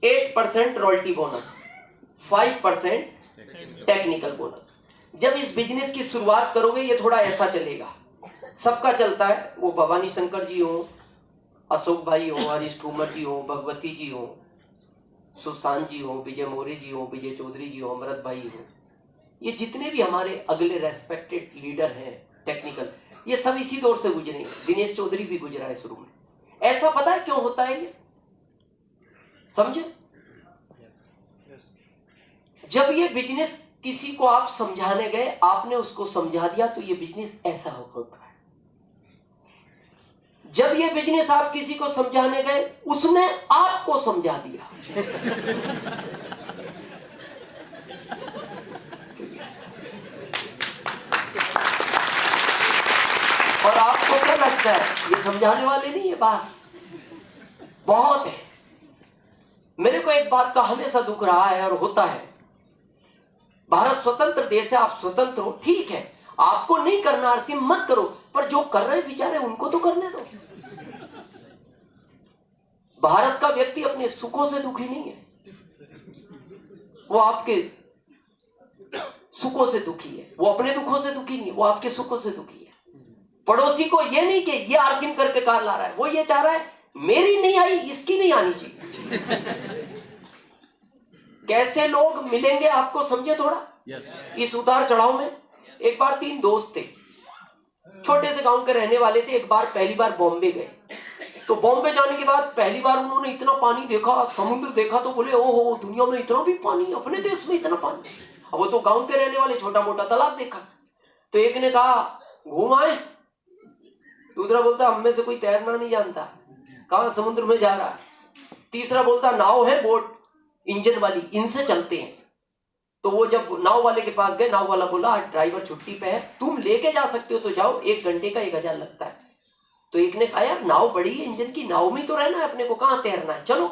8% royalty bonus, 5% technical bonus. जब इस business की शुरुआत करोगे ये थोड़ा ऐसा चलेगा, सबका चलता है, वो भवानी शंकर जी हो, अशोक भाई हो, हरीश ठूमर जी हो, भगवती जी हो, सुशांत जी हो, विजय मौर्य जी हो, विजय चौधरी जी हो, अमृत भाई हो, ये जितने भी हमारे अगले रेस्पेक्टेड लीडर हैं टेक्निकल, ये सब इसी दौर से गुजरे हैं। दिनेश चौधरी भी गुजरा है शुरू में। ऐसा पता है क्यों होता है ये? समझे? जब ये बिजनेस किसी को आप समझाने गए, आपने उसको समझा दिया, तो ये बिजनेस ऐसा होता है। जब ये बिजनेस आप किसी को समझाने गए, उसने आपको समझा दिया। और आपको क्या लगता है ये समझाने वाले नहीं है? बात बहुत है। मेरे को एक बात का हमेशा दुख रहा है और होता है, भारत स्वतंत्र देश है, आप स्वतंत्र हो, ठीक है, आपको नहीं करना आरसी मत करो, पर जो कर रहे बेचारे उनको तो करने दो। भारत का व्यक्ति अपने सुखों से दुखी नहीं है, वो आपके सुखों से दुखी है। वो अपने दुखों से दुखी नहीं है, वो आपके सुखों से दुखी है। पड़ोसी को ये नहीं कि ये आरसीम करके कार ला रहा है, वो ये चाह रहा है मेरी नहीं आई, इसकी नहीं आनी चाहिए। कैसे लोग मिलेंगे आपको समझे थोड़ा। इस उतार चढ़ाव में एक बार 3 दोस्त थे, छोटे से गांव के रहने वाले थे। एक बार पहली बार बॉम्बे गए, तो बॉम्बे जाने के बाद पहली बार उन्होंने इतना पानी देखा, समुद्र देखा, तो बोले ओहो दुनिया में इतना भी पानी, अपने देश में इतना पानी। अब वो तो गांव के रहने वाले, छोटा मोटा तालाब देखा। तो एक ने कहा घूम आए, दूसरा बोलता हम में से कोई तैरना नहीं जानता, कहां समुद्र में जा रहा है। तीसरा बोलता नाव है, बोट इंजन वाली, इनसे चलते हैं। तो वो जब नाव वाले के पास गए, नाव वाला बोला ड्राइवर छुट्टी पे है, तुम लेके जा सकते हो तो जाओ, 1 घंटे का 1000 लगता है। तो एक ने कहा यार नाव बड़ी है, इंजन की नाव में तो रहना है, अपने को कहां तैरना है, चलो।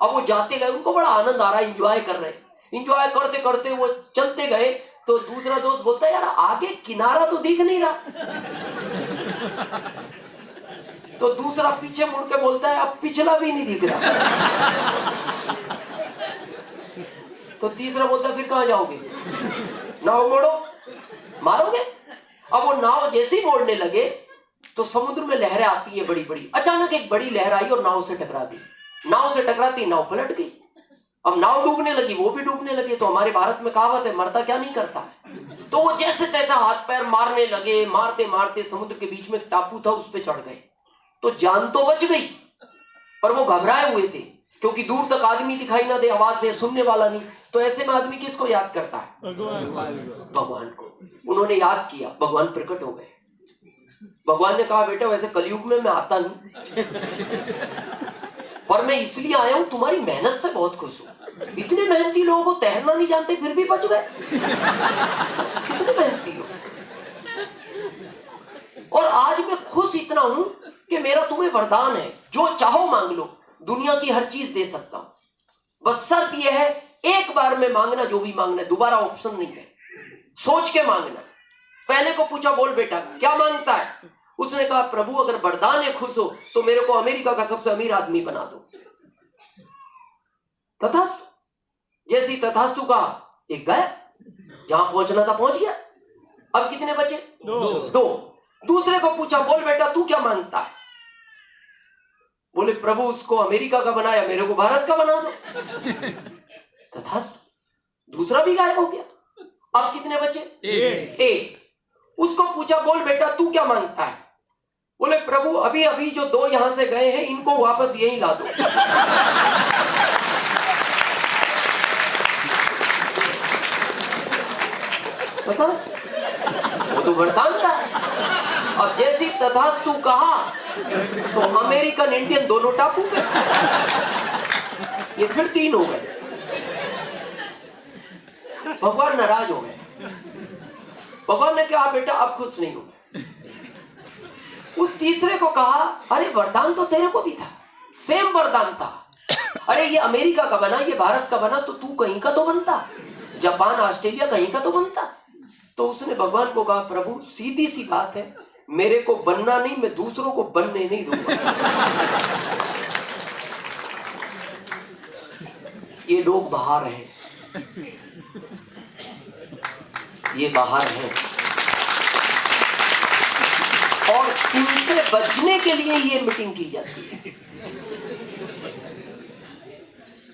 अब वो जाते गए, उनको बड़ा आनंद आ रहा है, इंजॉय कर रहे हैं। इंजॉय करते करते वो चलते गए, तो दूसरा दोस्त बोलता है यार आगे किनारा तो दिख नहीं रहा। तो दूसरा पीछे मुड़ के बोलता है अब पिछला भी नहीं दिख रहा। तो तीसरा बोलता है फिर कहां जाओगे, नाव मोड़ो, मारोगे। अब वो नाव जैसे ही मोड़ने लगे तो समुद्र में लहरें आती है बड़ी बड़ी। अचानक एक बड़ी लहर आई और नाव से टकरा दी। नाव से टकराती नाव पलट गई। अब नाव डूबने लगी, वो भी डूबने लगे। तो हमारे भारत में कहावत है मरता क्या नहीं करता। तो वो जैसे तैसा हाथ पैर मारने लगे, मारते मारते समुद्र के बीच में एक टापू था, उस पर चढ़ गए। तो जान तो बच गई, पर वो घबराए हुए थे, क्योंकि दूर तक आदमी दिखाई ना दे, आवाज दे, सुनने वाला नहीं। तो ऐसे में आदमी किसको याद करता है? भगवान को। उन्होंने याद किया, भगवान प्रकट हो गए। भगवान ने कहा बेटा वैसे कलयुग में मैं आता नहीं, पर मैं इसलिए आया हूं, तुम्हारी मेहनत से बहुत खुश हूं। इतने मेहनती लोगों को तैरना नहीं जानते फिर भी बच गए, कितने मेहनती लोग। और आज मैं खुश इतना हूं कि मेरा तुम्हें वरदान है, जो चाहो मांग लो, दुनिया की हर चीज दे सकता हूं। बस शर्त यह है एक बार में मांगना, जो भी मांगना, दोबारा ऑप्शन नहीं है, सोच के मांगना। पहले को पूछा बोल बेटा क्या मांगता है, उसने कहा प्रभु अगर वरदान है खुश हो तो मेरे को अमेरिका का सबसे अमीर आदमी बना दो। तथास्तु। जैसी तथास्तु कहा, एक गया, जहां पहुंचना था पहुंच गया। अब कितने बचे? 2। दूसरे को पूछा बोल बेटा तू क्या मांगता है, बोले प्रभु उसको अमेरिका का बनाया, मेरे को भारत का बना दो। तथास्तु। दूसरा भी गायब हो गया। अब कितने बचे? 1। उसको पूछा बोल बेटा तू क्या मांगता है, बोले प्रभु अभी अभी जो 2 यहां से गए हैं इनको वापस यहीं ला दो। तथास्तु। वो तो वरदान था। अब जैसी तथास्तु कहा तो अमेरिकन इंडियन दोनों टापू पे, ये फिर 3 हो गए। भगवान नाराज हो गए। भगवान ने कहा बेटा अब खुश नहीं हो। उस तीसरे को कहा अरे वरदान तो तेरे को भी था, सेम वरदान था। अरे ये अमेरिका का बना, ये भारत का बना, तो तू कहीं का तो बनता, जापान ऑस्ट्रेलिया कहीं का तो बनता। तो उसने भगवान को कहा प्रभु सीधी सी बात है, मेरे को बनना नहीं, मैं दूसरों को बनने नहीं दूंगा। ये लोग बाहर हैं, ये बाहर हैं, और इनसे बचने के लिए ये मीटिंग की जाती है,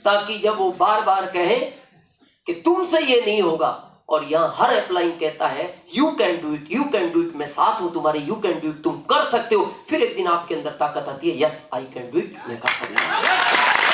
ताकि जब वो बार बार कहे कि तुमसे ये नहीं होगा, और यहां हर अप्लाइन कहता है you can do it, you can do it, मैं साथ हूं तुम्हारे, यू कैन डू इट, तुम कर सकते हो, फिर एक दिन आपके अंदर ताकत आती है, yes I can do it, मैं कर सकता हूं।